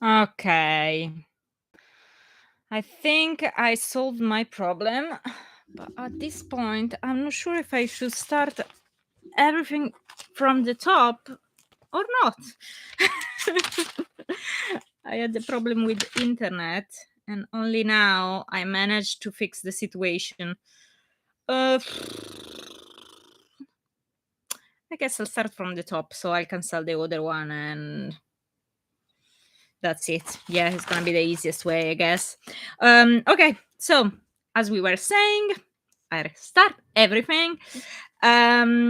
Okay. I think I solved my problem, but at this point, I'm not sure if I should start everything from the top or not. I had the problem with internet, and only now I managed to fix the situation. Uh, I guess I'll start from the top so I can sell the other one, and that's it. Yeah, it's gonna be the easiest way, I guess. Okay, so as we were saying, I restart everything. Hello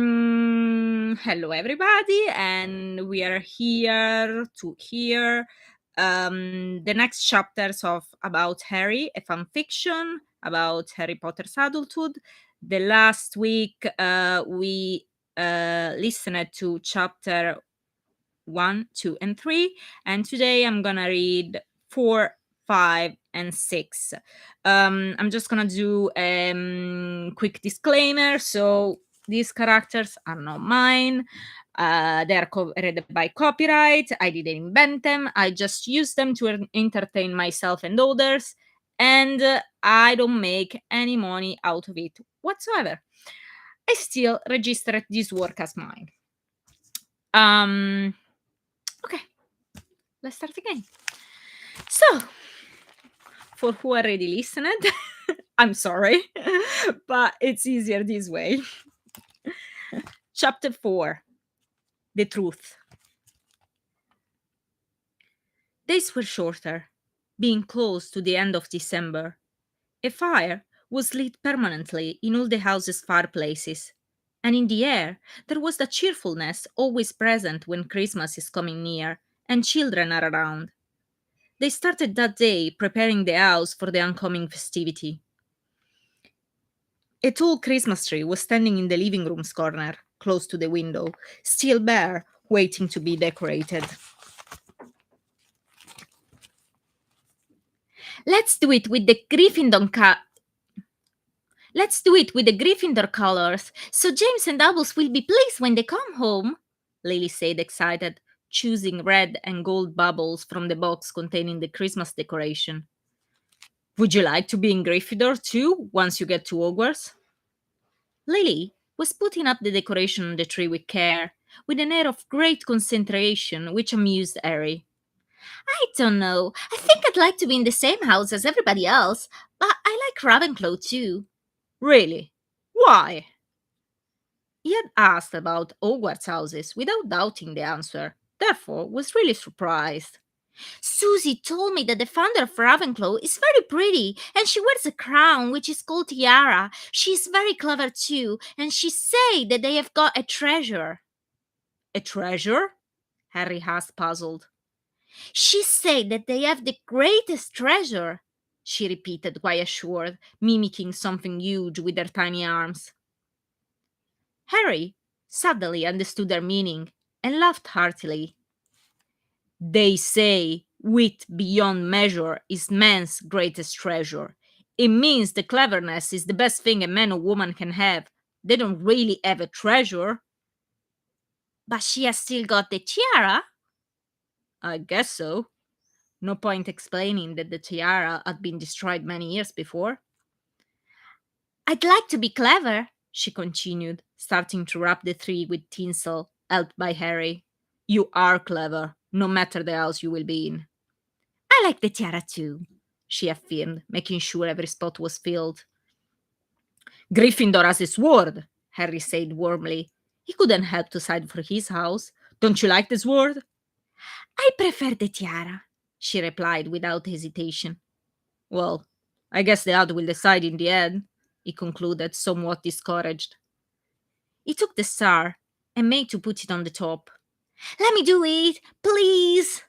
everybody, and we are here to hear the next chapters of About Harry, a fan fiction about Harry Potter's adulthood. The last week we listened to chapter 1, 2, and 3. And today I'm gonna read 4, 5, and 6. I'm just gonna do a quick disclaimer. So these characters are not mine. They are covered by copyright. I didn't invent them. I just use them to entertain myself and others. And I don't make any money out of it whatsoever. I still registered this work as mine. Okay, let's start again. So, for who already listened, I'm sorry, but it's easier this way. Chapter 4, The Truth. Days were shorter, being close to the end of December. A fire was lit permanently in all the houses' fireplaces, and in the air there was the cheerfulness always present when Christmas is coming near and children are around. They started that day preparing the house for the oncoming festivity. A tall Christmas tree was standing in the living room's corner, close to the window, still bare, waiting to be decorated. Let's do it with the Let's do it with the Gryffindor colors, so James and Albus will be pleased when they come home, Lily said, excited, choosing red and gold bubbles from the box containing the Christmas decoration. Would you like to be in Gryffindor too, once you get to Hogwarts? Lily was putting up the decoration on the tree with care, with an air of great concentration which amused Harry. I don't know. I think I'd like to be in the same house as everybody else, but I like Ravenclaw too. Really? Why? He had asked about Hogwarts houses without doubting the answer, therefore was really surprised. Susie told me that the founder of Ravenclaw is very pretty, and she wears a crown which is called tiara. She is very clever too, and she say that they have got a treasure. A treasure? Harry asked, puzzled. She said that they have the greatest treasure, she repeated, quite assured, mimicking something huge with her tiny arms. Harry suddenly understood her meaning and laughed heartily. They say wit beyond measure is man's greatest treasure. It means the cleverness is the best thing a man or woman can have. They don't really have a treasure. But she has still got the tiara? I guess so. No point explaining that the tiara had been destroyed many years before. I'd like to be clever, she continued, starting to wrap the tree with tinsel, helped by Harry. You are clever, no matter the house you will be in. I like the tiara too, she affirmed, making sure every spot was filled. Gryffindor has a sword, Harry said warmly. He couldn't help to side for his house. Don't you like the sword? I prefer the tiara, she replied without hesitation. Well, I guess the ad will decide in the end, he concluded, somewhat discouraged. He took the star and made to put it on the top. Let me do it, please,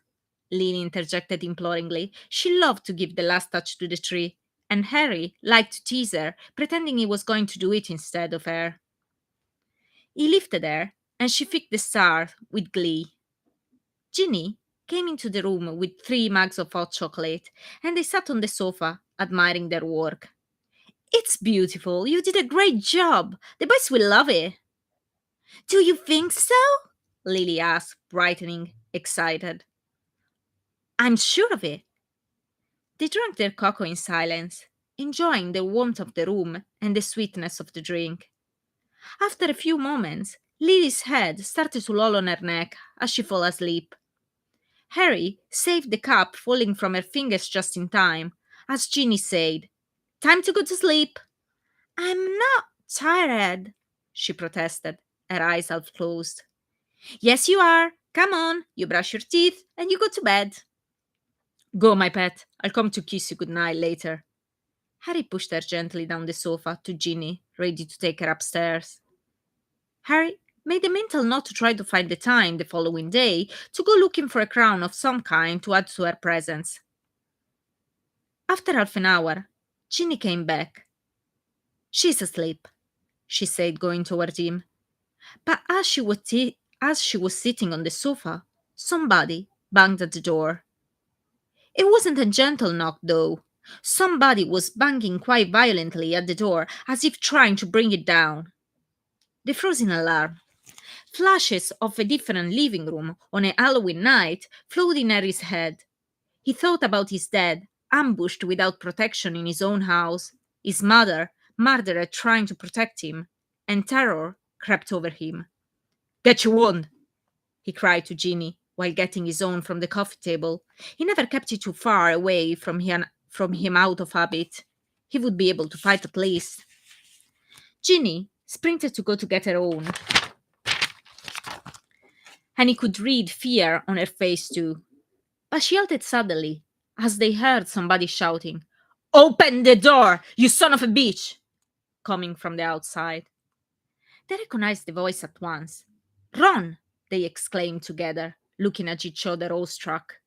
Lily interjected imploringly. She loved to give the last touch to the tree, and Harry liked to tease her, pretending he was going to do it instead of her. He lifted her, and she picked the star with glee. Ginny came into the room with 3 mugs of hot chocolate, and they sat on the sofa, admiring their work. It's beautiful. You did a great job. The boys will love it. Do you think so? Lily asked, brightening, excited. I'm sure of it. They drank their cocoa in silence, enjoying the warmth of the room and the sweetness of the drink. After a few moments, Lily's head started to loll on her neck as she fell asleep. Harry saved the cup falling from her fingers just in time, as Ginny said, "Time to go to sleep." "I'm not tired," she protested, her eyes half closed. "Yes, you are. Come on, you brush your teeth and you go to bed." "Go, my pet. I'll come to kiss you good night later." Harry pushed her gently down the sofa to Ginny, ready to take her upstairs. Harry made a mental note to try to find the time the following day to go looking for a crown of some kind to add to her presents. After half an hour, Ginny came back. "She's asleep," she said, going toward him. But as she was sitting on the sofa, somebody banged at the door. It wasn't a gentle knock, though. Somebody was banging quite violently at the door, as if trying to bring it down. The frozen alarm. Flashes of a different living room on a Halloween night flowed in Harry's head. He thought about his dad, ambushed without protection in his own house, his mother, murdered trying to protect him, and terror crept over him. "Get your wand!" he cried to Ginny while getting his own from the coffee table. He never kept it too far away from him out of habit. He would be able to fight at least. Ginny sprinted to go to get her own, and he could read fear on her face too. But she halted suddenly as they heard somebody shouting, "Open the door, you son of a bitch!" coming from the outside. They recognized the voice at once. "Ron!" they exclaimed together, looking at each other awestruck.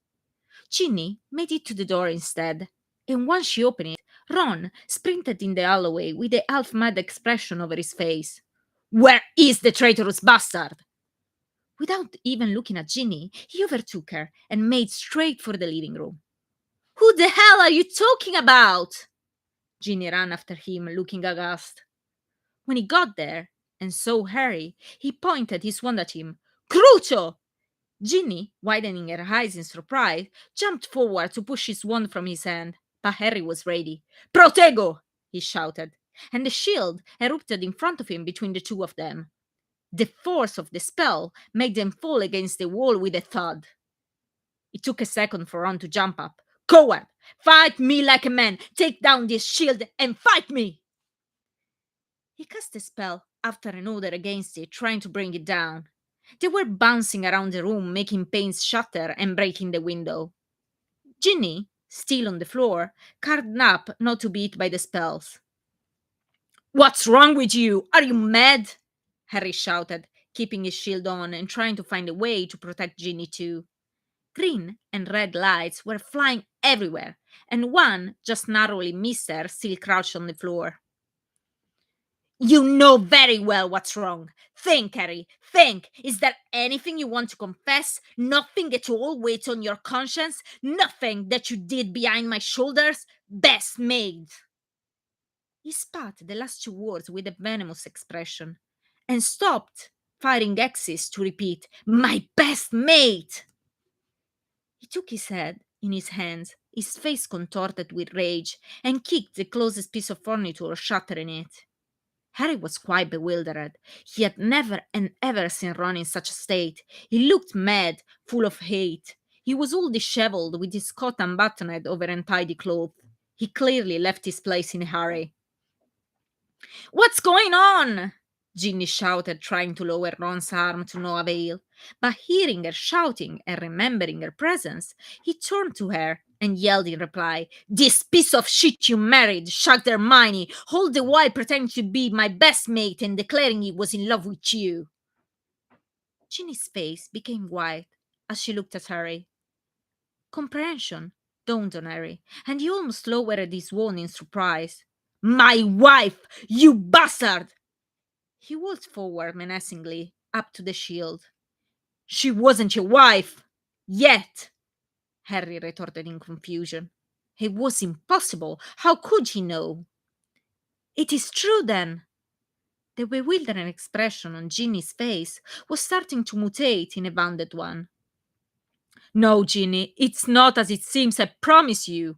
Ginny made it to the door instead, and once she opened it, Ron sprinted in the alleyway with a half-mad expression over his face. "Where is the traitorous bastard?" Without even looking at Ginny, he overtook her and made straight for the living room. "Who the hell are you talking about?" Ginny ran after him, looking aghast. When he got there and saw Harry, he pointed his wand at him. "Crucio!" Ginny, widening her eyes in surprise, jumped forward to push his wand from his hand, but Harry was ready. "Protego!" he shouted, and the shield erupted in front of him between the two of them. The force of the spell made them fall against the wall with a thud. It took a second for Ron to jump up. "Coward! Fight me like a man! Take down this shield and fight me!" He cast a spell after another against it, trying to bring it down. They were bouncing around the room, making panes shatter and breaking the window. Ginny, still on the floor, carved up not to be hit by the spells. "What's wrong with you? Are you mad?" Harry shouted, keeping his shield on and trying to find a way to protect Ginny too. Green and red lights were flying everywhere, and one just narrowly missed her, still crouched on the floor. "You know very well what's wrong. Think, Harry, think. Is there anything you want to confess? Nothing at all weighs on your conscience? Nothing that you did behind my shoulders? Best maid!" He spat the last two words with a venomous expression and stopped, firing axes to repeat, "My best mate!" He took his head in his hands, his face contorted with rage, and kicked the closest piece of furniture, shattering it. Harry was quite bewildered. He had never and ever seen Ron in such a state. He looked mad, full of hate. He was all disheveled, with his coat unbuttoned over untidy clothes. He clearly left his place in a hurry. "What's going on?" Ginny shouted, trying to lower Ron's arm to no avail. But hearing her shouting and remembering her presence, he turned to her and yelled in reply, "This piece of shit you married, shouted Hermione, all the while pretending to be my best mate and declaring he was in love with you." Ginny's face became white as she looked at Harry. Comprehension dawned on Harry, and he almost lowered his wand in surprise. "My wife, you bastard!" He walked forward menacingly, up to the shield. "She wasn't your wife! Yet!" Harry retorted in confusion. It was impossible. How could he know? "It is true, then." The bewildering expression on Ginny's face was starting to mutate in a bounded one. No, Ginny, it's not as it seems, I promise you.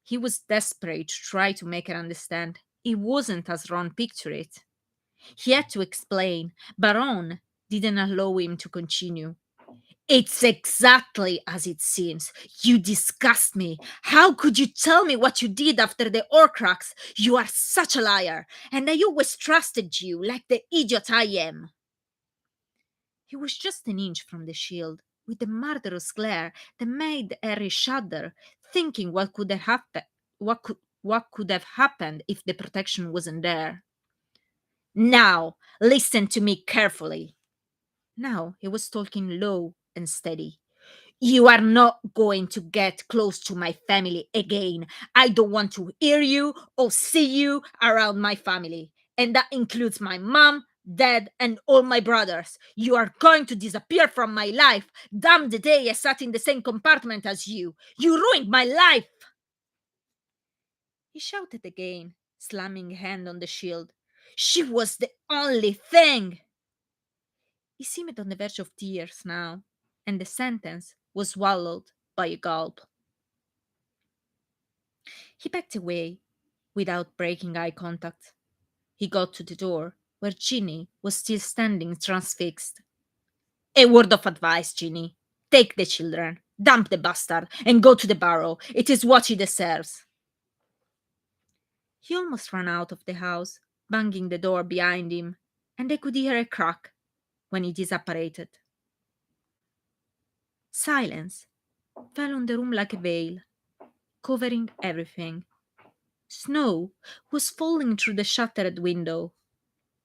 He was desperate to try to make her understand. It wasn't as Ron pictured it. He had to explain, but Ron didn't allow him to continue. It's exactly as it seems. You disgust me. How could you tell me what you did after the Horcrux? You are such a liar, and I always trusted you like the idiot I am. He was just an inch from the shield, with a murderous glare that made Harry shudder, thinking what could have happened if the protection wasn't there. Now, listen to me carefully. Now he was talking low and steady. You are not going to get close to my family again. I don't want to hear you or see you around my family. And that includes my mom, dad, and all my brothers. You are going to disappear from my life. Damn the day I sat in the same compartment as you. You ruined my life. He shouted again, slamming a hand on the shield. She was the only thing. He seemed on the verge of tears now, and the sentence was swallowed by a gulp. He backed away without breaking eye contact. He got to the door, where Ginny was still standing transfixed. A word of advice, Ginny. Take the children, dump the bastard, and go to the barrow. It is what he deserves. He almost ran out of the house, banging the door behind him, and they could hear a crack when he disapparated. Silence fell on the room like a veil, covering everything. Snow was falling through the shattered window.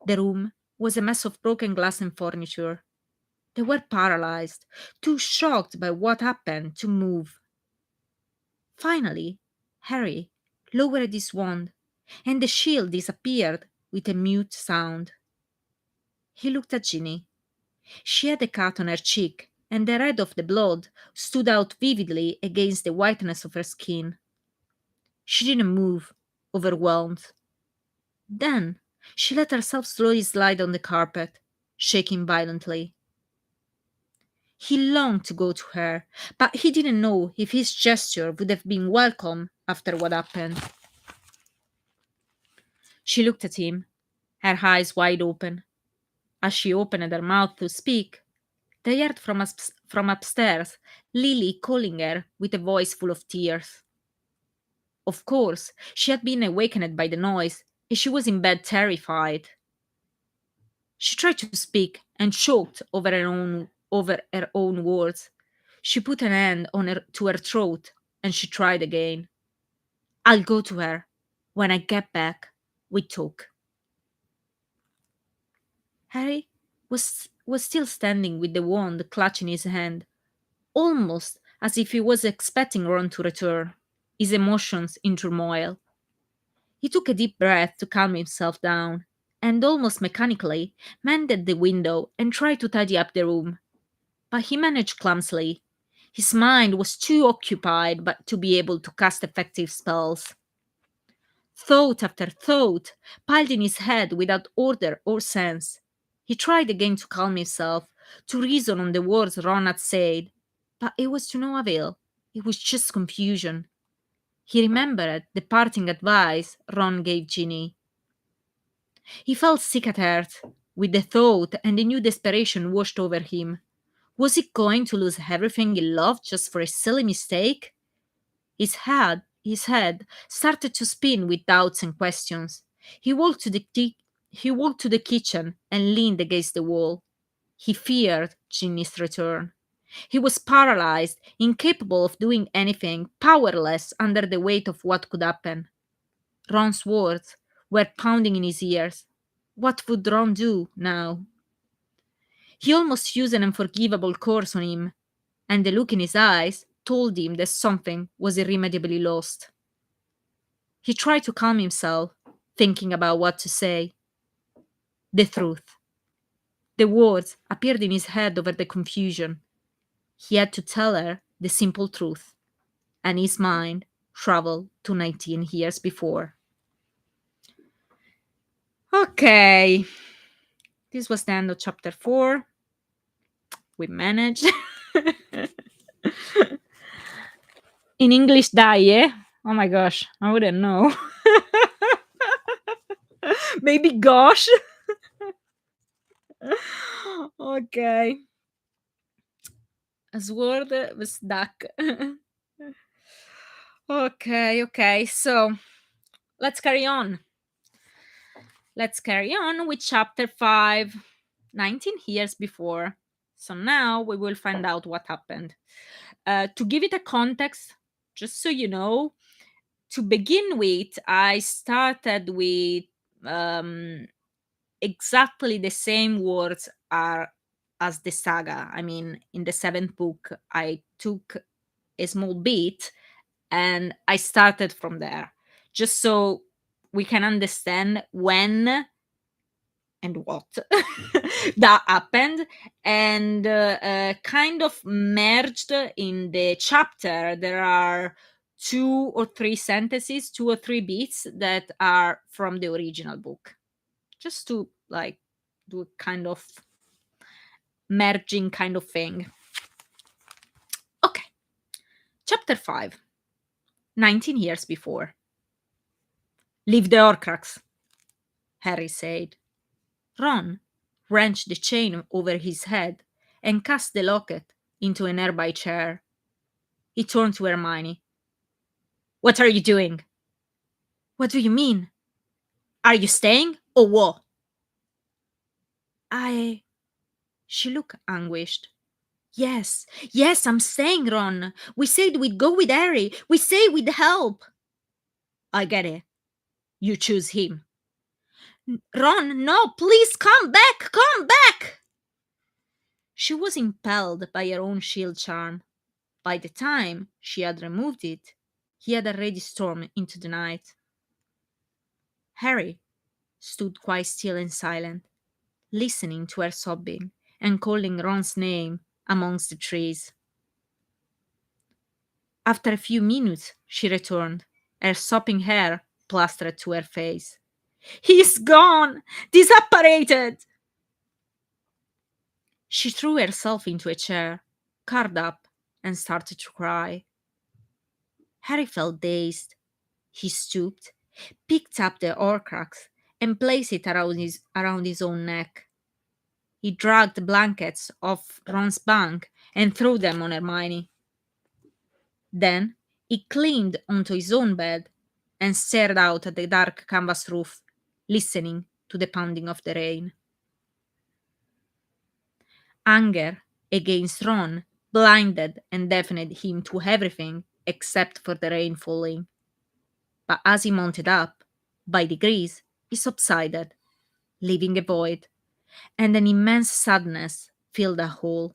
The room was a mess of broken glass and furniture. They were paralyzed, too shocked by what happened to move. Finally, Harry lowered his wand, and the shield disappeared with a mute sound. He looked at Ginny. She had a cut on her cheek, and the red of the blood stood out vividly against the whiteness of her skin. She didn't move, overwhelmed. Then she let herself slowly slide on the carpet, shaking violently. He longed to go to her, but he didn't know if his gesture would have been welcome after what happened. She looked at him, her eyes wide open. As she opened her mouth to speak, they heard from upstairs Lily calling her with a voice full of tears. Of course, she had been awakened by the noise, and she was in bed terrified. She tried to speak and choked over her own words. She put an hand on her to her throat and she tried again. I'll go to her. When I get back, we talk. Harry was still standing with the wand clutched in his hand, almost as if he was expecting Ron to return, his emotions in turmoil. He took a deep breath to calm himself down, and almost mechanically mended the window and tried to tidy up the room. But he managed clumsily. His mind was too occupied but to be able to cast effective spells. Thought after thought piled in his head without order or sense. He tried again to calm himself, to reason on the words Ron had said, but it was to no avail. It was just confusion. He remembered the parting advice Ron gave Ginny. He felt sick at heart with the thought, and a new desperation washed over him. Was he going to lose everything he loved just for a silly mistake? His head started to spin with doubts and questions. He walked to he walked to the kitchen and leaned against the wall. He feared Ginny's return. He was paralyzed, incapable of doing anything, powerless under the weight of what could happen. Ron's words were pounding in his ears. What would Ron do now? He almost used an unforgivable curse on him, and the look in his eyes told him that something was irremediably lost. He tried to calm himself, thinking about what to say. The truth. The words appeared in his head over the confusion. He had to tell her the simple truth, and his mind traveled to 19 years before. Okay, this was the end of chapter 4. We managed. In English, die, yeah? Oh my gosh, I wouldn't know. Maybe gosh. Okay. A sword was duck. Okay, okay. So let's carry on. Let's carry on with chapter 5, 19 years before. So now we will find out what happened. To give it a context, just so you know, to begin with, I started with um, exactly the same words are as the saga. I mean, in the seventh book, I took a small bit and I started from there, just so we can understand when and what that happened, and kind of merged in the chapter. There are two or three bits that are from the original book, just to like do a kind of merging kind of thing. Okay, chapter 5, 19 years before. Leave the Horcrux, Harry said. Ron wrenched the chain over his head and cast the locket into a nearby chair. He turned to Hermione. What are you doing? What do you mean? Are you staying or what? I. She looked anguished. Yes, yes, I'm staying, Ron. We said we'd go with Harry. We say we'd help. I get it. You choose him. Ron, no, please come back, come back! She was impelled by her own shield charm. By the time she had removed it, he had already stormed into the night. Harry stood quite still and silent, listening to her sobbing and calling Ron's name amongst the trees. After a few minutes, she returned, her sopping hair plastered to her face. He's gone! Disapparated! She threw herself into a chair, curled up, and started to cry. Harry felt dazed. He stooped, picked up the Horcrux, and placed it around his own neck. He dragged the blankets off Ron's bunk and threw them on Hermione. Then he climbed onto his own bed and stared out at the dark canvas roof, listening to the pounding of the rain. Anger against Ron blinded and deafened him to everything except for the rain falling. But as he mounted up, by degrees, he subsided, leaving a void, and an immense sadness filled the hall.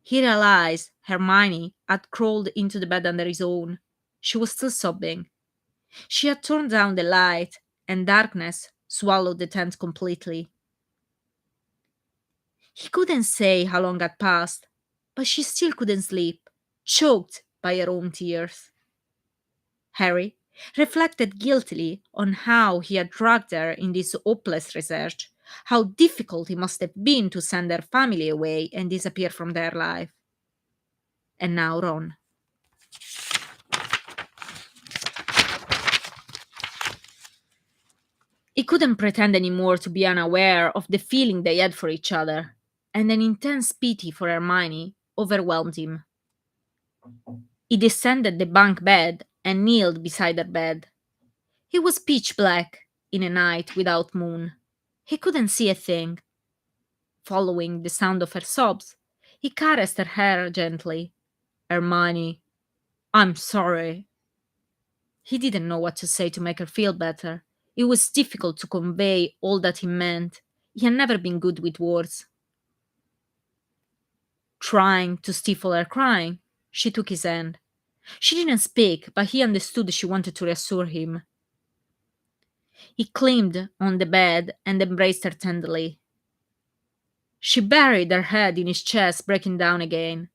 He realized Hermione had crawled into the bed under his own. She was still sobbing. She had turned down the light, and darkness swallowed the tent completely. He couldn't say how long had passed, but she still couldn't sleep, choked by her own tears. Harry reflected guiltily on how he had dragged her in this hopeless research, how difficult it must have been to send her family away and disappear from their life. And now Ron. He couldn't pretend anymore to be unaware of the feeling they had for each other, and an intense pity for Hermione overwhelmed him. He descended the bunk bed and kneeled beside her bed. It was pitch black in a night without moon. He couldn't see a thing. Following the sound of her sobs, he caressed her hair gently. Hermione, I'm sorry. He didn't know what to say to make her feel better. It was difficult to convey all that he meant. He had never been good with words. Trying to stifle her crying, she took his hand. She didn't speak, but he understood she wanted to reassure him. He climbed on the bed and embraced her tenderly. She buried her head in his chest, breaking down again.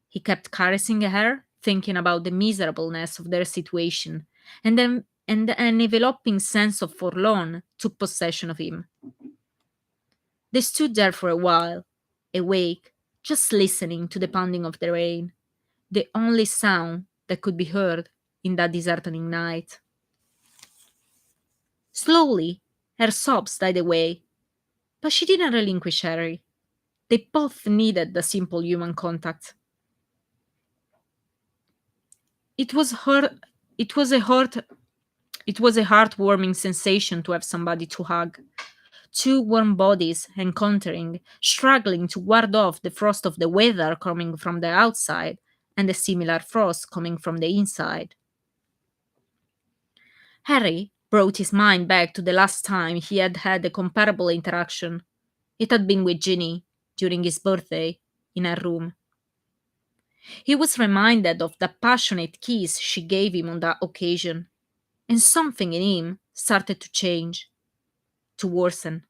He kept caressing her, thinking about the miserableness of their situation, and then an enveloping sense of forlorn took possession of him. They stood there for a while, awake, just listening to the pounding of the rain. the only sound that could be heard in that disheartening night. Slowly, her sobs died away, but she didn't relinquish Harry. They both needed the simple human contact. It was her it was a heart it was a heartwarming sensation to have somebody to hug. Two warm bodies encountering, struggling to ward off the frost of the weather coming from the outside and the similar frost coming from the inside. Harry brought his mind back to the last time he had had a comparable interaction. It had been with Ginny during his birthday in her room. He was reminded of the passionate kiss she gave him on that occasion, and something in him started to change, to worsen.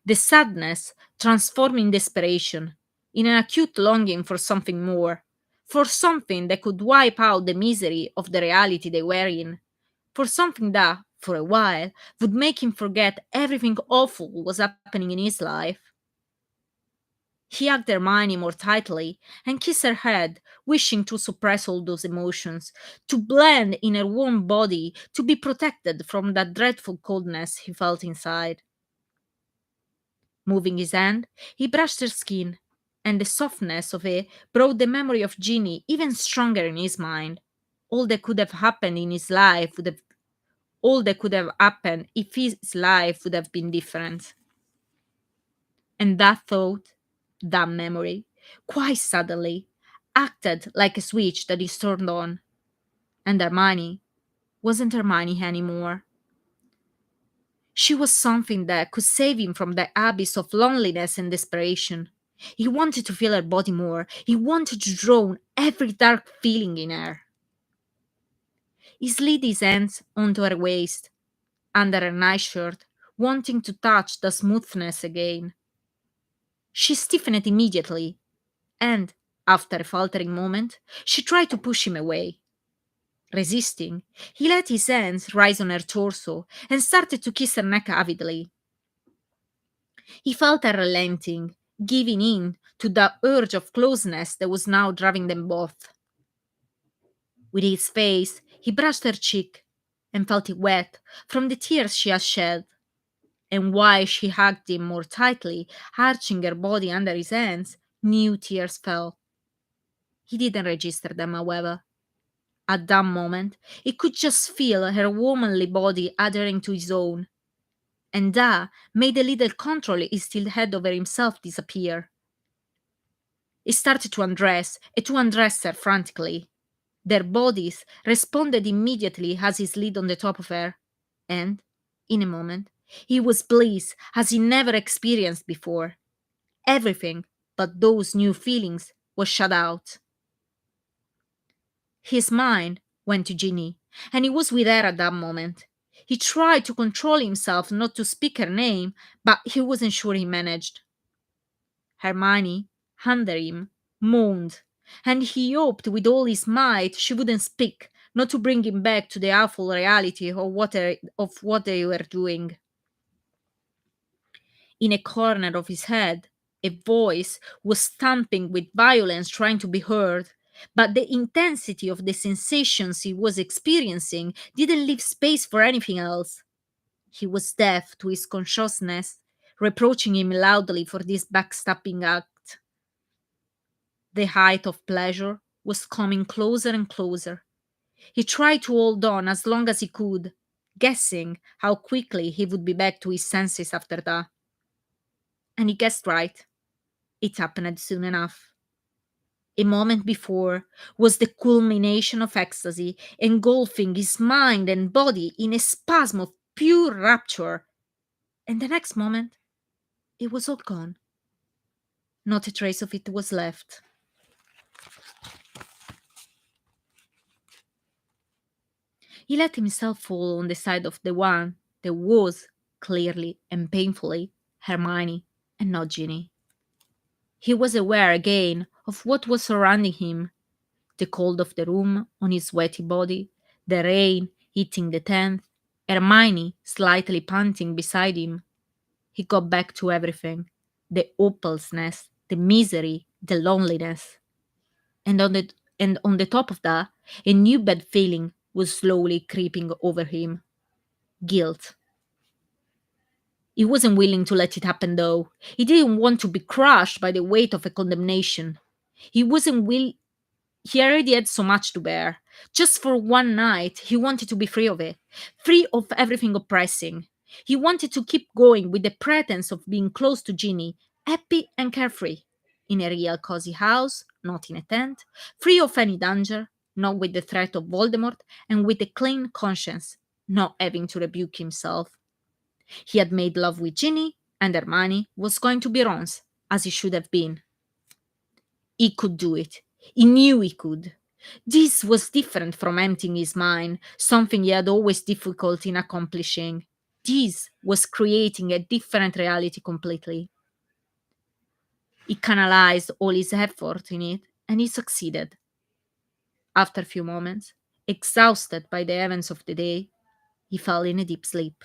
The sadness transformed in desperation, in an acute longing for something more, for something that could wipe out the misery of the reality they were in, for something that, for a while, would make him forget everything awful was happening in his life. He hugged Hermione more tightly and kissed her head, wishing to suppress all those emotions, to blend in her warm body, to be protected from that dreadful coldness he felt inside. Moving his hand, he brushed her skin, and the softness of it brought the memory of Ginny even stronger in his mind. All that could have happened in his life would have all that could have happened if his life would have been different. And that thought, that memory, quite suddenly, acted like a switch that is turned on. And Hermione wasn't Hermione anymore. She was something that could save him from the abyss of loneliness and desperation. He wanted to feel her body more. He wanted to drown every dark feeling in her. He slid his hands onto her waist, under her nightshirt, wanting to touch the smoothness again. She stiffened immediately, and, after a faltering moment, she tried to push him away. Resisting, he let his hands rise on her torso and started to kiss her neck avidly. He felt her relenting, giving in to the urge of closeness that was now driving them both. With his face, he brushed her cheek and felt it wet from the tears she had shed. And while she hugged him more tightly, arching her body under his hands, new tears fell. He didn't register them, however. At that moment, he could just feel her womanly body adhering to his own, and that made the little control he still had over himself disappear. He started to undress and to undress her frantically. Their bodies responded immediately as he slid on the top of her, and, in a moment, he was bliss as he never experienced before. Everything but those new feelings was shut out. His mind went to Ginny, and he was with her at that moment. He tried to control himself not to speak her name, but he wasn't sure he managed. Hermione, under him, moaned, and he hoped with all his might she wouldn't speak, not to bring him back to the awful reality of what they were doing. In a corner of his head, a voice was stamping with violence, trying to be heard, but the intensity of the sensations he was experiencing didn't leave space for anything else. He was deaf to his consciousness, reproaching him loudly for this backstabbing act. The height of pleasure was coming closer and closer. He tried to hold on as long as he could, guessing how quickly he would be back to his senses after that. And he guessed right. It happened soon enough. A moment before was the culmination of ecstasy, engulfing his mind and body in a spasm of pure rapture. And the next moment, it was all gone. Not a trace of it was left. He let himself fall on the side of the one that was, clearly and painfully, Hermione and not Ginny. He was aware again of what was surrounding him, the cold of the room on his sweaty body, the rain hitting the tent, Hermione slightly panting beside him. He got back to everything, the hopelessness, the misery, the loneliness. And And on the top of that, a new bad feeling was slowly creeping over him: guilt. He wasn't willing to let it happen though. He didn't want to be crushed by the weight of a condemnation. He wasn't will He already had so much to bear. Just for one night, he wanted to be free of it, free of everything oppressing. He wanted to keep going with the pretense of being close to Ginny, happy and carefree, in a real cozy house, not in a tent, free of any danger, not with the threat of Voldemort, and with a clean conscience, not having to rebuke himself. He had made love with Ginny, and Hermione was going to be Ron's, as he should have been. He could do it. He knew he could. This was different from emptying his mind, something he had always difficult in accomplishing. This was creating a different reality completely. He canalized all his effort in it, and he succeeded. After a few moments, exhausted by the events of the day, he fell in a deep sleep.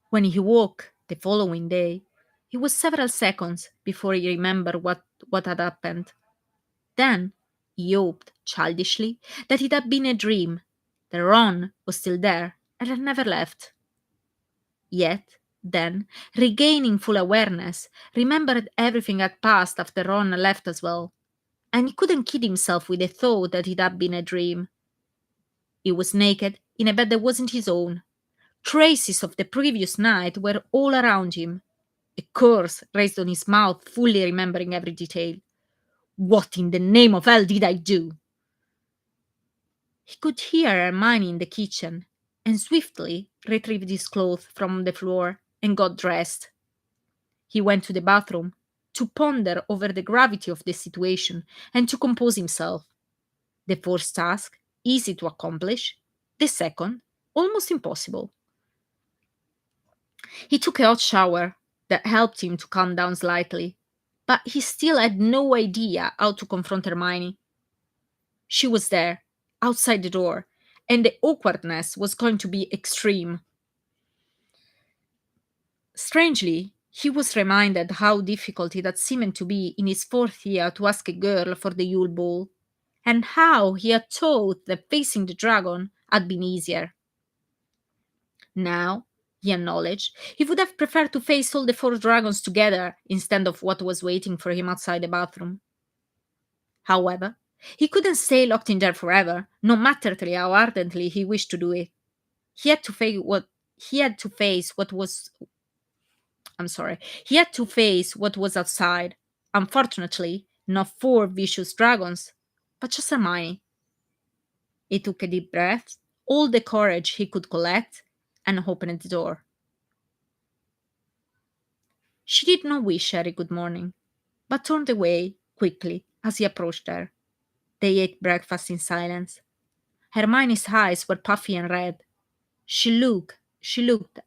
When he woke the following day, it was several seconds before he remembered what had happened. Then he hoped, childishly, that it had been a dream, that Ron was still there and had never left. Yet, then, regaining full awareness, remembered everything had passed after Ron left as well, and he couldn't kid himself with the thought that it had been a dream. He was naked in a bed that wasn't his own. Traces of the previous night were all around him. A curse raised on his mouth, fully remembering every detail. What in the name of hell did I do? He could hear Hermione in the kitchen, and swiftly retrieved his clothes from the floor and got dressed. He went to the bathroom to ponder over the gravity of the situation and to compose himself. The first task, easy to accomplish; the second, almost impossible. He took a hot shower that helped him to calm down slightly, but he still had no idea how to confront Hermione. She was there, outside the door, and the awkwardness was going to be extreme. Strangely, he was reminded how difficult it had seemed to be in his fourth year to ask a girl for the Yule Ball, and how he had thought that facing the dragon had been easier. Now, he acknowledged, he would have preferred to face all the four dragons together instead of what was waiting for him outside the bathroom. However, he couldn't stay locked in there forever, no matter how ardently he wished to do it. He had to face what he had to face what was I'm sorry. He had to face what was outside. Unfortunately, not four vicious dragons, but just Hermione. He took a deep breath, all the courage he could collect, and opened the door. She did not wish Harry good morning, but turned away quickly as he approached her. They ate breakfast in silence. Hermione's eyes were puffy and red. She looked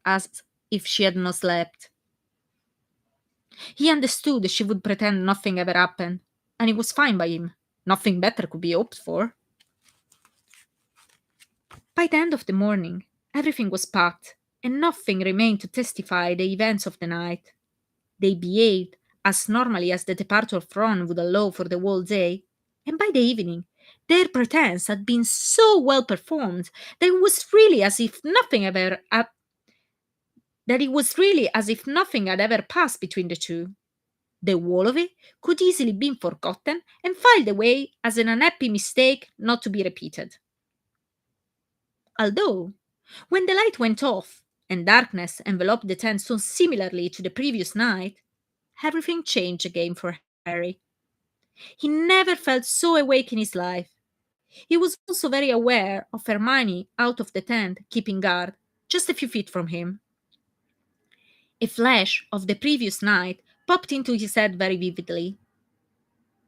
as if she had not slept. He understood she would pretend nothing ever happened, and it was fine by him. Nothing better could be hoped for. By the end of the morning, everything was packed, and nothing remained to testify the events of the night. They behaved as normally as the departure of Ron would allow for the whole day, and by the evening, their pretense had been so well performed that it was really as if nothing had ever passed between the two. The whole of it could easily be forgotten and filed away as an unhappy mistake not to be repeated. Although, when the light went off and darkness enveloped the tent so similarly to the previous night, everything changed again for Harry. He never felt so awake in his life. He was also very aware of Hermione out of the tent keeping guard, just a few feet from him. A flash of the previous night popped into his head very vividly.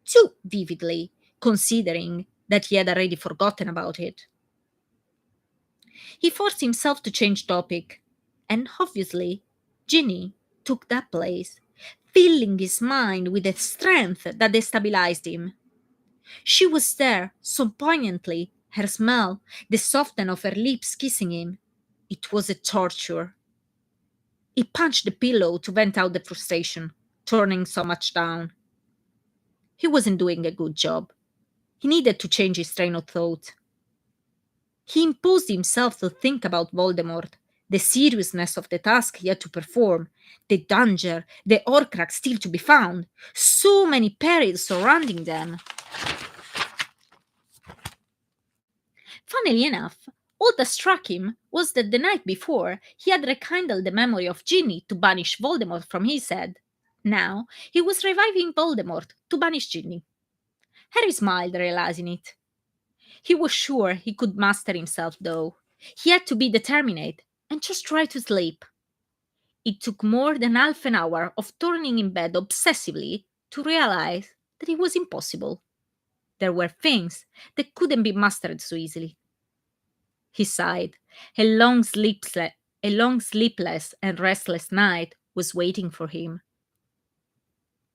Too vividly, considering that he had already forgotten about it. He forced himself to change topic, and obviously, Ginny took that place, filling his mind with a strength that destabilized him. She was there so poignantly, her smell, the softness of her lips kissing him. It was a torture. He punched the pillow to vent out the frustration, turning so much down. He wasn't doing a good job. He needed to change his train of thought. He imposed himself to think about Voldemort, the seriousness of the task he had to perform, the danger, the Horcrux still to be found, so many perils surrounding them. Funnily enough, all that struck him was that the night before he had rekindled the memory of Ginny to banish Voldemort from his head. Now he was reviving Voldemort to banish Ginny. Harry smiled, realizing it. He was sure he could master himself, though. He had to be determined and just try to sleep. It took more than half an hour of turning in bed obsessively to realize that it was impossible. There were things that couldn't be mastered so easily. He sighed. A long sleepless and restless night was waiting for him.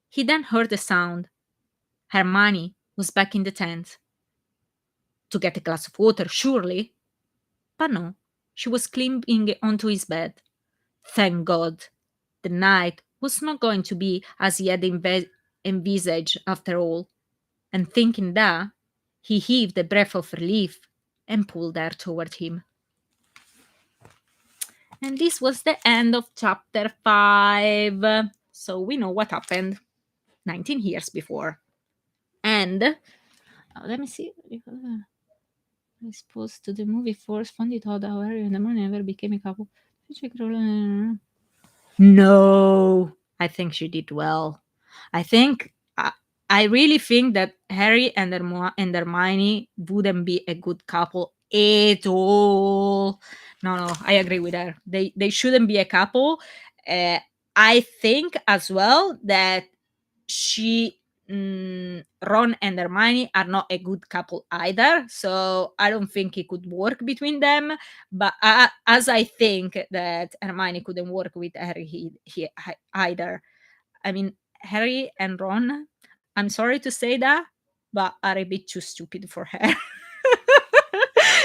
He then heard a sound. Hermione was back in the tent. To get a glass of water, surely. But no, she was climbing onto his bed. Thank God. The night was not going to be as he had envisaged after all. And thinking that, he heaved a breath of relief and pulled her toward him. And this was the end of chapter 5. So we know what happened 19 years before. And let me see. I suppose to the movie Force funded how the Harry and the man never became a couple. No, I think she did well. I think I really think that Harry and Hermione wouldn't be a good couple at all. No, I agree with her. They shouldn't be a couple. Uh, I think as well that she Ron and Hermione are not a good couple either, so I don't think it could work between them. But as I think that Hermione couldn't work with Harry either. I mean, Harry and Ron, I'm sorry to say that, but are a bit too stupid for her.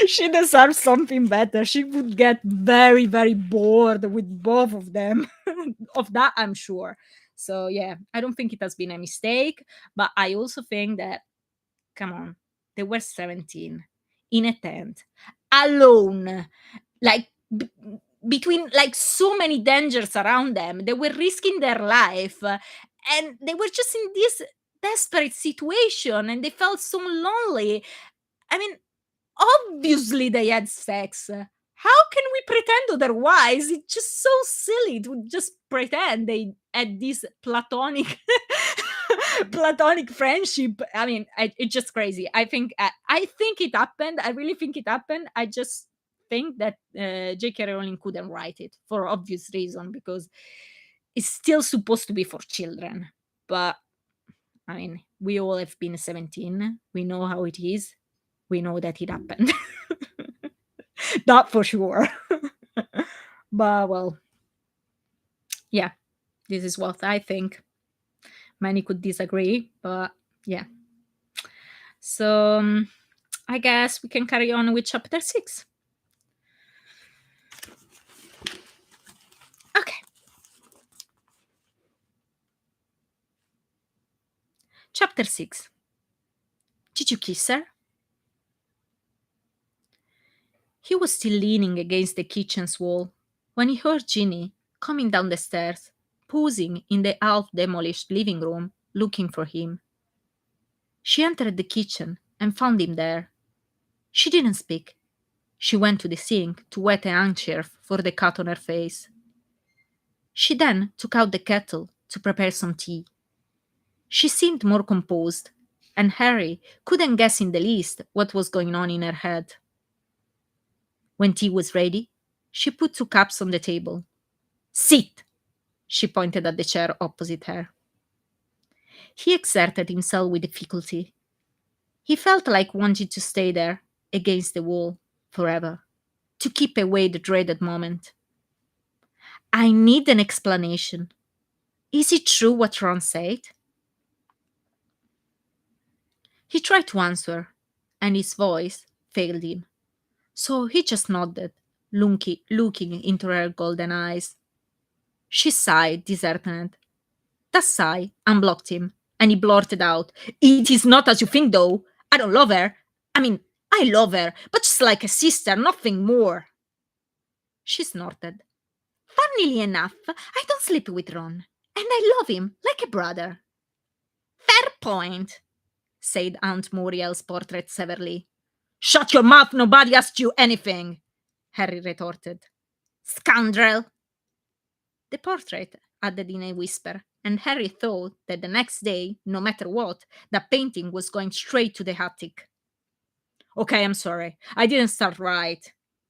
She deserves something better. She would get very, very bored with both of them. Of that, I'm sure. So, yeah, I don't think it has been a mistake. But I also think that, come on, they were 17 in a tent, alone, like between like so many dangers around them. They were risking their life, and they were just in this desperate situation and they felt so lonely. I mean, obviously they had sex. How can we pretend otherwise? It's just so silly to just pretend they had this platonic platonic friendship. I mean, it's just crazy. I think it happened. I really think it happened. I just think that J.K. Rowling couldn't write it for obvious reason because it's still supposed to be for children. But I mean, we all have been 17. We know how it is. We know that it happened. That for sure. But well, yeah, this is what I think. Many could disagree, but yeah. So I guess we can carry on with chapter 6. Okay. Chapter 6. Did you kiss her? He was still leaning against the kitchen's wall when he heard Ginny coming down the stairs, pausing in the half demolished living room, looking for him. She entered the kitchen and found him there. She didn't speak. She went to the sink to wet a handkerchief for the cut on her face. She then took out the kettle to prepare some tea. She seemed more composed, and Harry couldn't guess in the least what was going on in her head. When tea was ready, she put 2 cups on the table. Sit! She pointed at the chair opposite her. He exerted himself with difficulty. He felt like wanting to stay there, against the wall, forever, to keep away the dreaded moment. I need an explanation. Is it true what Ron said? He tried to answer, and his voice failed him. So he just nodded, looking into her golden eyes. She sighed, disheartened. That sigh unblocked him, And he blurted out, "It is not as you think, though. I don't love her. I mean, I love her, but just like a sister, nothing more." She snorted. "Funnily enough, I don't sleep with Ron, and I love him like a brother." "Fair point," said Aunt Muriel's portrait severely. "Shut your mouth, nobody asked you anything," Harry retorted. "Scoundrel!" The portrait added in a whisper, and Harry thought that the next day, no matter what, the painting was going straight to the attic. "Okay, I'm sorry. I didn't start right."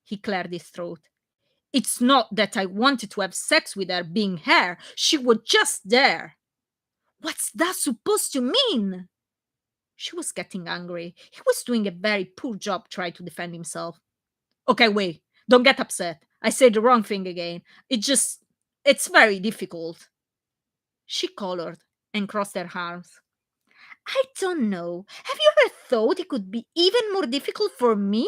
He cleared his throat. "It's not that I wanted to have sex with her being her. She was just there." "What's that supposed to mean?" She was getting angry. He was doing a very poor job trying to defend himself. "Okay, wait. Don't get upset. I said the wrong thing again. It's very difficult." She colored and crossed her arms. "I don't know. Have you ever thought it could be even more difficult for me?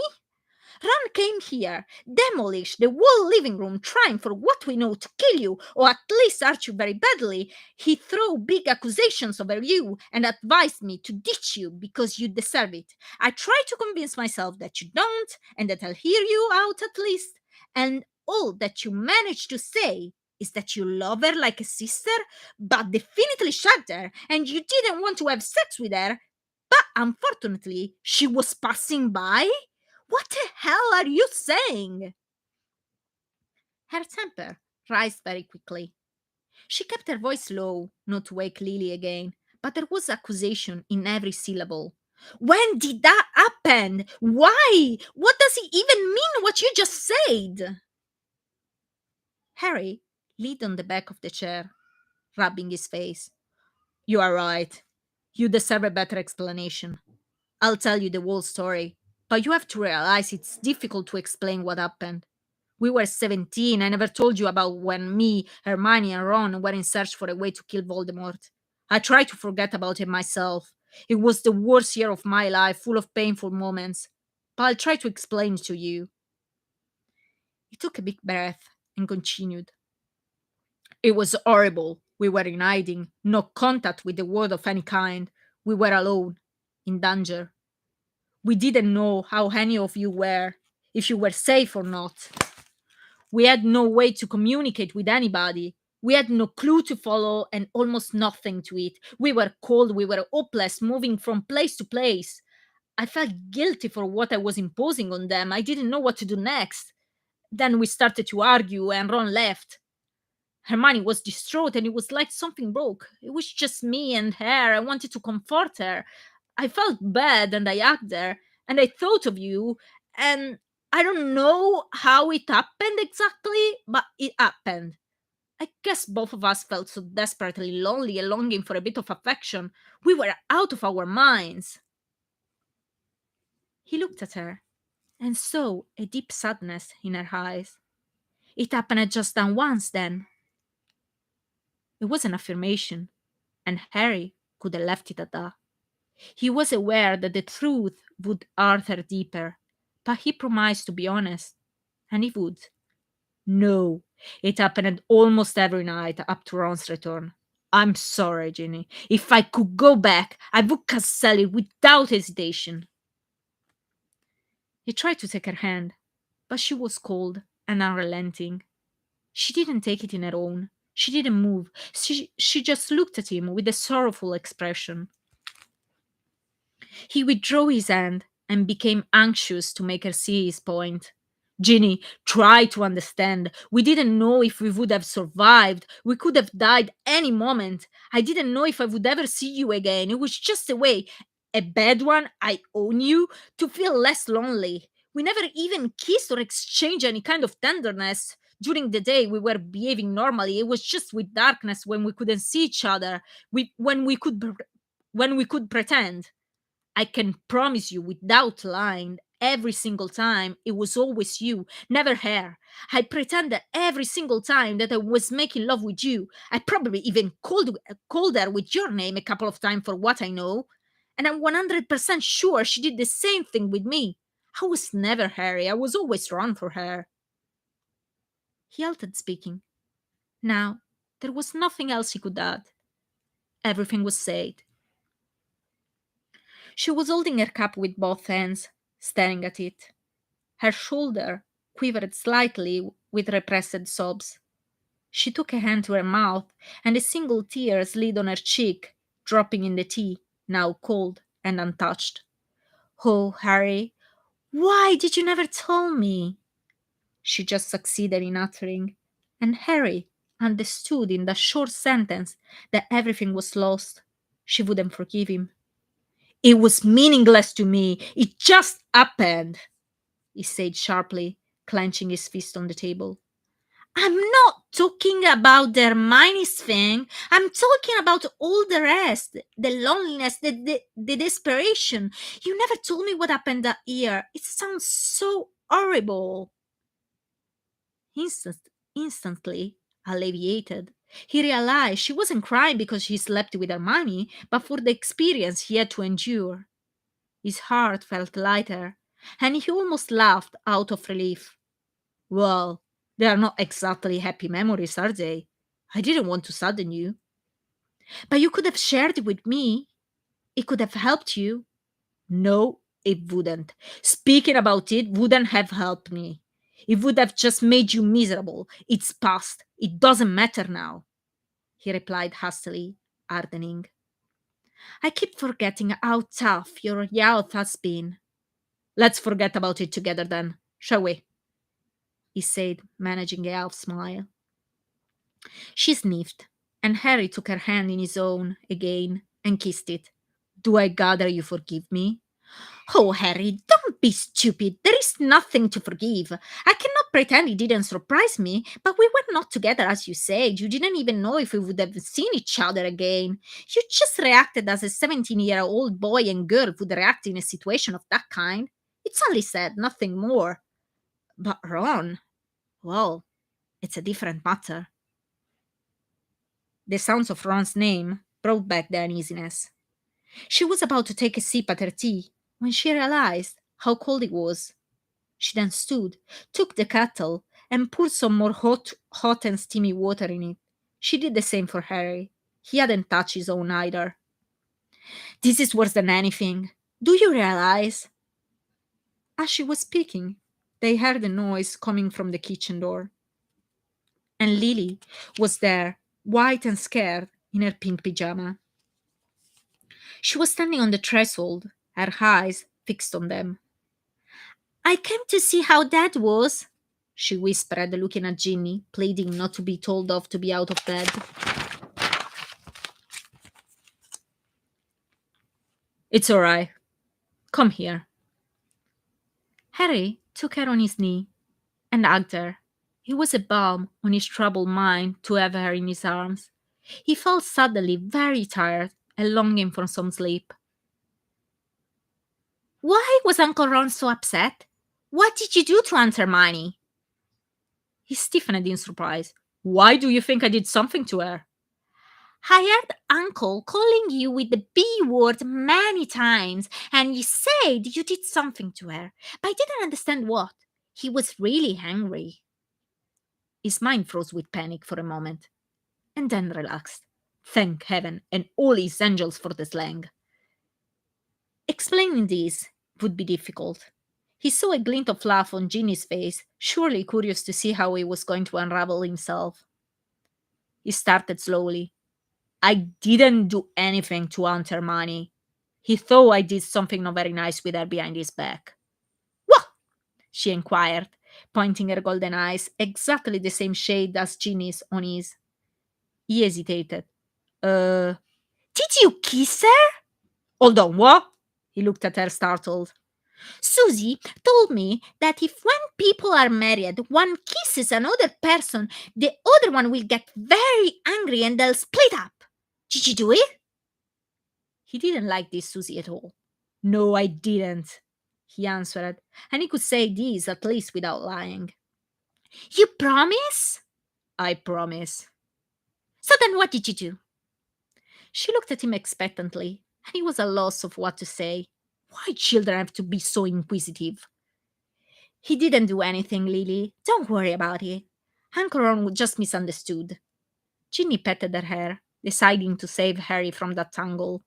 Ron came here, demolished the whole living room, trying for what we know to kill you, or at least hurt you very badly. He threw big accusations over you and advised me to ditch you because you deserve it. I tried to convince myself that you don't, and that I'll hear you out at least. And all that you managed to say is that you love her like a sister, but definitely shagged her, and you didn't want to have sex with her. But unfortunately, she was passing by. What the hell are you saying?" Her temper rised very quickly. She kept her voice low, not to wake Lily again, but there was accusation in every syllable. "When did that happen? Why? What does it even mean what you just said?" Harry leaned on the back of the chair, rubbing his face. "You are right. You deserve a better explanation. I'll tell you the whole story, but you have to realize it's difficult to explain what happened. We were 17. I never told you about when me, Hermione, and Ron were in search for a way to kill Voldemort. I tried to forget about it myself. It was the worst year of my life, full of painful moments. But I'll try to explain to you." He took a big breath and continued. "It was horrible. We were in hiding, no contact with the world of any kind. We were alone, in danger. We didn't know how any of you were, if you were safe or not. We had no way to communicate with anybody. We had no clue to follow and almost nothing to eat. We were cold, we were hopeless, moving from place to place. I felt guilty for what I was imposing on them. I didn't know what to do next. Then we started to argue, and Ron left. Hermione was distraught, and it was like something broke. It was just me and her. I wanted to comfort her. I felt bad, and I hugged her, and I thought of you, and I don't know how it happened exactly, but it happened. I guess both of us felt so desperately lonely and longing for a bit of affection. We were out of our minds." He looked at her and saw a deep sadness in her eyes. "It happened just that once, then?" It was an affirmation, and Harry could have left it at that. He was aware that the truth would hurt her deeper, but he promised to be honest, and he would. "No, it happened almost every night up to Ron's return. I'm sorry, Ginny. If I could go back, I would cancel it without hesitation." He tried to take her hand, but she was cold and unrelenting. She didn't take it in her own. She didn't move. She just looked at him with a sorrowful expression. He withdrew his hand and became anxious to make her see his point. "Ginny, try to understand. We didn't know if we would have survived. We could have died any moment. I didn't know if I would ever see you again. It was just a way, a bad one, I own you, to feel less lonely. We never even kissed or exchanged any kind of tenderness. During the day, we were behaving normally. It was just with darkness when we couldn't see each other, when we could pretend. I can promise you without lying, every single time it was always you, never her. I pretended every single time that I was making love with you. I probably even called her with your name a couple of times for what I know. And I'm 100% sure she did the same thing with me. I was never Harry, I was always wrong for her." He halted speaking. Now, there was nothing else he could add. Everything was said. She was holding her cup with both hands, staring at it. Her shoulder quivered slightly with repressed sobs. She took a hand to her mouth, and a single tear slid on her cheek, dropping in the tea, now cold and untouched. Oh, Harry, why did you never tell me? She just succeeded in uttering, and Harry understood in that short sentence that everything was lost. She wouldn't forgive him. It was meaningless to me. It just happened, he said sharply, clenching his fist on the table. I'm not talking about the Hermione's thing. I'm talking about all the rest. The loneliness, the desperation. You never told me what happened that year. It sounds so horrible. Instant, Instantly alleviated, he realized she wasn't crying because she slept with Hermione, but for the experience he had to endure. His heart felt lighter, and he almost laughed out of relief. Well, they are not exactly happy memories, are they? I didn't want to sadden you. But you could have shared it with me. It could have helped you. No, it wouldn't. Speaking about it wouldn't have helped me. It would have just made you miserable. It's past. It doesn't matter now, he replied hastily, hardening. I keep forgetting how tough your youth has been. Let's forget about it together then, shall we? He said, managing a half smile. She sniffed, and Harry took her hand in his own again and kissed it. Do I gather you forgive me? Oh, Harry, don't be stupid. There is nothing to forgive. I cannot pretend it didn't surprise me, but we were not together as you said. You didn't even know if we would have seen each other again. You just reacted as a 17-year-old boy and girl would react in a situation of that kind. It's only said, nothing more. But Ron, well, it's a different matter. The sounds of Ron's name brought back the uneasiness. She was about to take a sip at her tea when she realized how cold it was. She then stood, took the kettle, and poured some more hot and steamy water in it. She did the same for Harry. He hadn't touched his own either. This is worse than anything. Do you realize? As she was speaking, they heard a noise coming from the kitchen door. And Lily was there, white and scared, in her pink pyjama. She was standing on the threshold, her eyes fixed on them. I came to see how Dad was, she whispered, looking at Ginny, pleading not to be told off to be out of bed. It's all right. Come here. Harry took her on his knee and hugged her. It was a balm on his troubled mind to have her in his arms. He felt suddenly very tired and longing for some sleep. Why was Uncle Ron so upset? What did you do to Aunt Hermione? He stiffened in surprise. Why do you think I did something to her? I heard Uncle calling you with the B word many times, and you said you did something to her, but I didn't understand what. He was really angry. His mind froze with panic for a moment, and then relaxed. Thank heaven and all his angels for the slang. Explaining this would be difficult. He saw a glint of laugh on Ginny's face, surely curious to see how he was going to unravel himself. He started slowly. I didn't do anything to Aunt Hermione. He thought I did something not very nice with her behind his back. What? She inquired, pointing her golden eyes, exactly the same shade as Ginny's on his. He hesitated. Did you kiss her? Hold on, what? He looked at her startled. Susie told me that if when people are married, one kisses another person, the other one will get very angry and they'll split up. Did you do it? He didn't like this Susie at all. No, I didn't, he answered, and he could say this at least without lying. You promise? I promise. So then what did you do? She looked at him expectantly, and he was at a loss of what to say. Why children have to be so inquisitive? He didn't do anything, Lily. Don't worry about it. Uncle Ron just misunderstood. Ginny petted her hair, deciding to save Harry from that tangle.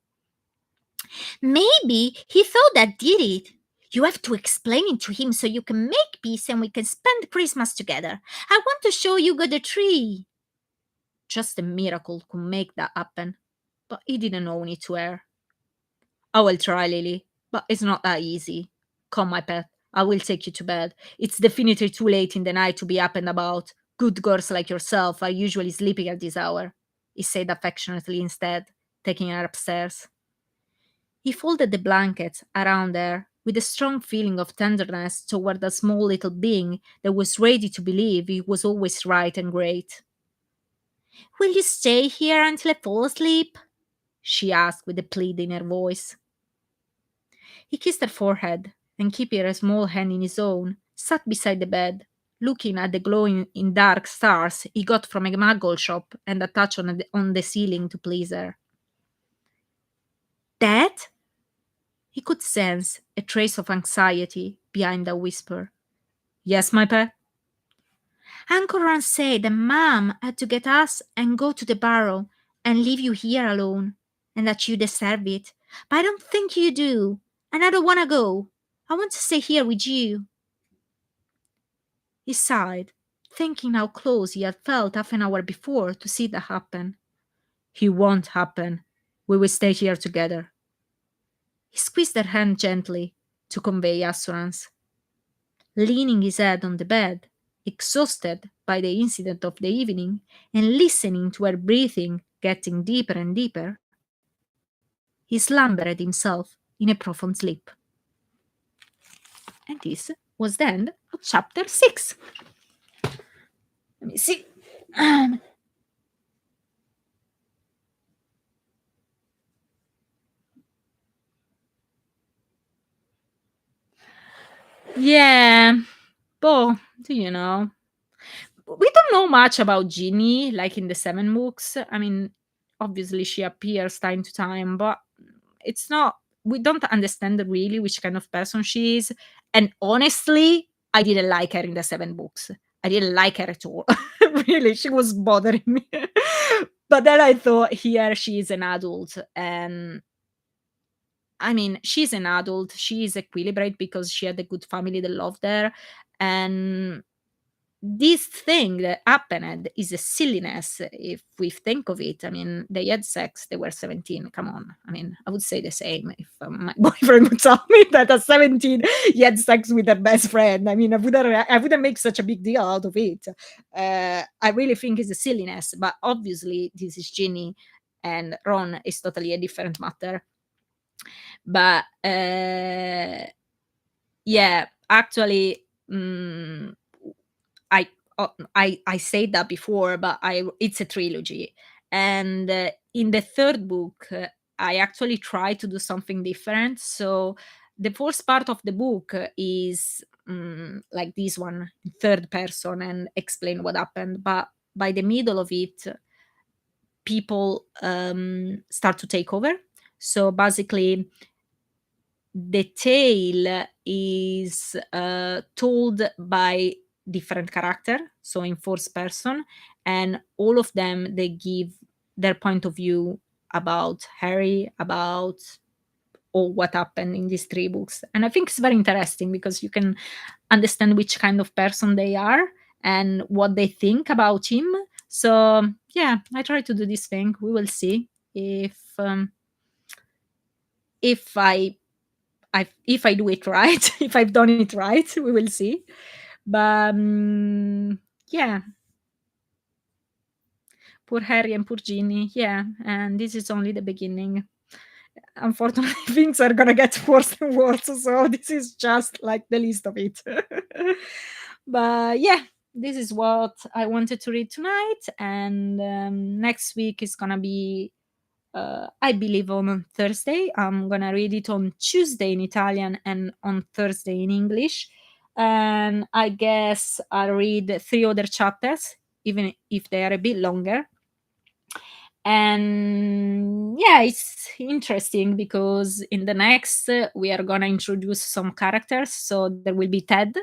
Maybe he thought that did it. You have to explain it to him so you can make peace and we can spend Christmas together. I want to show you got a tree. Just a miracle could make that happen. But he didn't own it to her. I will try, Lily, but it's not that easy. Come, my pet, I will take you to bed. It's definitely too late in the night to be up and about. Good girls like yourself are usually sleeping at this hour, he said affectionately instead, taking her upstairs. He folded the blankets around her with a strong feeling of tenderness toward the small little being that was ready to believe he was always right and great. Will you stay here until I fall asleep? She asked with a plead in her voice. He kissed her forehead and, keeping her small hand in his own, sat beside the bed, looking at the glowing in dark stars he got from a muggle shop and attached on the ceiling to please her. Dad? He could sense a trace of anxiety behind the whisper. Yes, my pet? Uncle Ron said that Mom had to get us and go to the barrow and leave you here alone, and that you deserve it. But I don't think you do, and I don't want to go. I want to stay here with you. He sighed, thinking how close he had felt half an hour before to see that happen. It won't happen. We will stay here together. He squeezed her hand gently to convey assurance. Leaning his head on the bed, exhausted by the incident of the evening, and listening to her breathing getting deeper and deeper, he slumbered himself in a profound sleep. And this was the end of chapter 6. Let me see. Yeah, but you know, we don't know much about Ginny, like in the seven books. I mean, obviously she appears time to time, but it's not. We don't understand really which kind of person she is. And honestly, I didn't like her in the seven books. I didn't like her at all. Really, she was bothering me. But then I thought here she is an adult, and I mean, she's an adult. She is equilibrated because she had a good family that loved her, and this thing that happened is a silliness if we think of it. I mean, they had sex, they were 17. Come on. I mean, I would say the same if my boyfriend would tell me that at 17 he had sex with her best friend. I mean, I wouldn't make such a big deal out of it. I really think it's a silliness, but obviously, this is Ginny and Ron is totally a different matter. But yeah, actually, I I said that before, but I it's a trilogy, and in the third book, I actually try to do something different. So the first part of the book is like this one, third person, and explain what happened. But by the middle of it, people start to take over. So basically, the tale is told by different character, so in first person, and all of them they give their point of view about Harry, about all what happened in these three books. And I think it's very interesting because you can understand which kind of person they are and what they think about him. So yeah, I try to do this thing. We will see if if I do it right, if I've done it right, we will see. But yeah, poor Harry and poor Ginny. Yeah, and this is only the beginning. Unfortunately, things are gonna get worse and worse. So this is just like the least of it. But yeah, this is what I wanted to read tonight, and next week is gonna be I believe on Thursday. I'm gonna read it on Tuesday in Italian and on Thursday in English. And I guess I'll read three other chapters, even if they are a bit longer. And yeah, it's interesting because in the next we are gonna introduce some characters. So there will be Ted,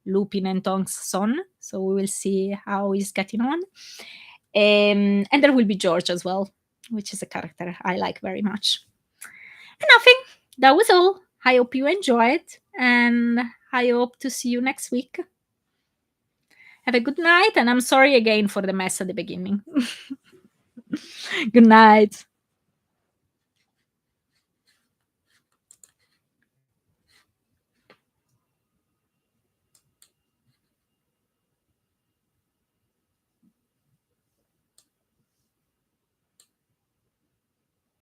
Lupin and Tong's son. So we will see how he's getting on. And there will be George as well, which is a character I like very much. And nothing. That was all. I hope you enjoyed, and I hope to see you next week. Have a good night, and I'm sorry again for the mess at the beginning. Good night.